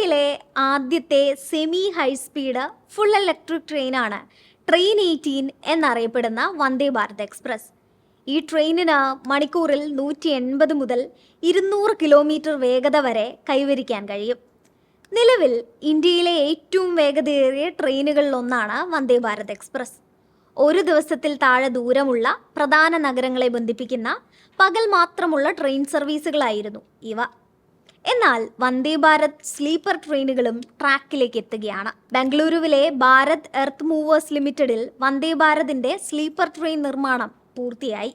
ഇന്ത്യയിലെ ആദ്യത്തെ semi high speed full electric ട്രെയിനാണ് ട്രെയിൻ 18 എന്നറിയപ്പെടുന്ന വന്ദേ ഭാരത് എക്സ്പ്രസ്. ഈ ട്രെയിനിന് മണിക്കൂറിൽ 180 മുതൽ 200 കിലോമീറ്റർ വേഗത വരെ കൈവരിക്കാൻ കഴിയും. നിലവിൽ ഇന്ത്യയിലെ ഏറ്റവും വേഗതയേറിയ ട്രെയിനുകളിലൊന്നാണ് വന്ദേ ഭാരത് എക്സ്പ്രസ്. ഒരു ദിവസത്തിൽ താഴെ ദൂരമുള്ള പ്രധാന നഗരങ്ങളെ ബന്ധിപ്പിക്കുന്ന പകൽ മാത്രമുള്ള ട്രെയിൻ സർവീസുകളായിരുന്നു ഇവ. എന്നാൽ വന്ദേ ഭാരത് സ്ലീപ്പർ ട്രെയിനുകളും ട്രാക്കിലേക്ക് എത്തുകയാണ്. ബംഗളൂരുവിലെ ഭാരത് എർത്ത് മൂവേഴ്സ് ലിമിറ്റഡിൽ വന്ദേ ഭാരതിന്റെ സ്ലീപ്പർ ട്രെയിൻ നിർമ്മാണം പൂർത്തിയായി.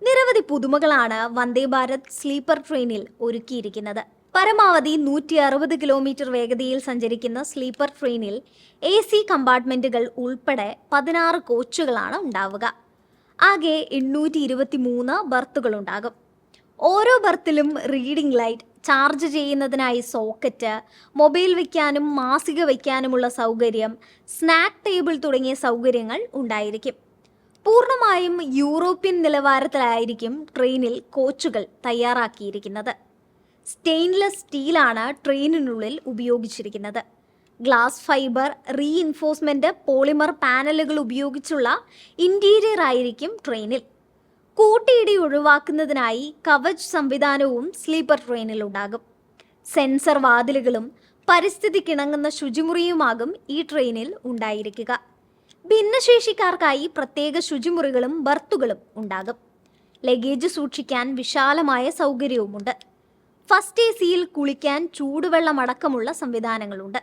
നിരവധി പുതുമകളാണ് വന്ദേ ഭാരത് സ്ലീപ്പർ ട്രെയിനിൽ ഒരുക്കിയിരിക്കുന്നത്. പരമാവധി 160 കിലോമീറ്റർ വേഗതയിൽ സഞ്ചരിക്കുന്ന സ്ലീപ്പർ ട്രെയിനിൽ AC കമ്പാർട്ട്മെന്റുകൾ ഉൾപ്പെടെ 16 കോച്ചുകളാണ് ഉണ്ടാവുക. ആകെ 823 ബർത്തുകൾ ഉണ്ടാകും. ഓരോ ബർത്തിലും റീഡിംഗ് ലൈറ്റ്, ചാർജ് ചെയ്യുന്നതിനായി സോക്കറ്റ്, മൊബൈൽ വയ്ക്കാനും മാസിക വയ്ക്കാനുമുള്ള സൗകര്യം, സ്നാക്ക് ടേബിൾ തുടങ്ങിയ സൗകര്യങ്ങൾ ഉണ്ടായിരിക്കും. പൂർണ്ണമായും യൂറോപ്യൻ നിലവാരത്തിലായിരിക്കും ട്രെയിനിൽ കോച്ചുകൾ തയ്യാറാക്കിയിരിക്കുന്നത്. സ്റ്റെയിൻലെസ് സ്റ്റീലാണ് ട്രെയിനിനുള്ളിൽ ഉപയോഗിച്ചിരിക്കുന്നത്. ഗ്ലാസ് ഫൈബർ റീഇൻഫോഴ്സ്മെന്റ് പോളിമർ പാനലുകൾ ഉപയോഗിച്ചുള്ള ഇന്റീരിയർ ആയിരിക്കും ട്രെയിനിൽ. കൂട്ടിയിടി ഒഴിവാക്കുന്നതിനായി കവച് സംവിധാനവും സ്ലീപ്പർ ട്രെയിനിൽ ഉണ്ടാകും. സെൻസർ വാതിലുകളും പരിസ്ഥിതിക്കിണങ്ങുന്ന ശുചിമുറിയുമാകും ഈ ട്രെയിനിൽ ഉണ്ടായിരിക്കുക. ഭിന്നശേഷിക്കാർക്കായി പ്രത്യേക ശുചിമുറികളും ബർത്തുകളും ഉണ്ടാകും. ലഗേജ് സൂക്ഷിക്കാൻ വിശാലമായ സൗകര്യവുമുണ്ട്. ഫസ്റ്റ് AC-യിൽ കുളിക്കാൻ ചൂടുവെള്ളമടക്കമുള്ള സംവിധാനങ്ങളുണ്ട്.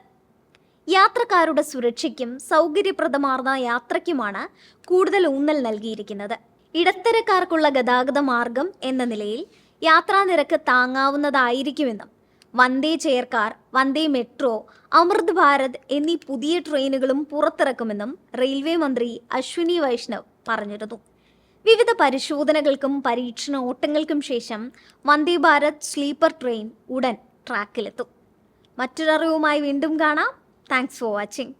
യാത്രക്കാരുടെ സുരക്ഷയ്ക്കും സൗകര്യപ്രദമാർന്ന യാത്രയ്ക്കുമാണ് കൂടുതൽ ഊന്നൽ നൽകിയിരിക്കുന്നത്. ഇടത്തരക്കാർക്കുള്ള ഗതാഗത മാർഗം എന്ന നിലയിൽ യാത്രാ നിരക്ക് താങ്ങാവുന്നതായിരിക്കുമെന്നും വന്ദേ ചെയർകാർ, വന്ദേ മെട്രോ, അമൃത് ഭാരത് എന്നീ പുതിയ ട്രെയിനുകളും പുറത്തിറക്കുമെന്നും റെയിൽവേ മന്ത്രി അശ്വിനി വൈഷ്ണവ് പറഞ്ഞിരുന്നു. വിവിധ പരിശോധനകൾക്കും പരീക്ഷണ ഓട്ടങ്ങൾക്കും ശേഷം വന്ദേ ഭാരത് സ്ലീപ്പർ ട്രെയിൻ ഉടൻ ട്രാക്കിലെത്തും. മറ്റൊരറിവുമായി വീണ്ടും കാണാം. Thanks for watching.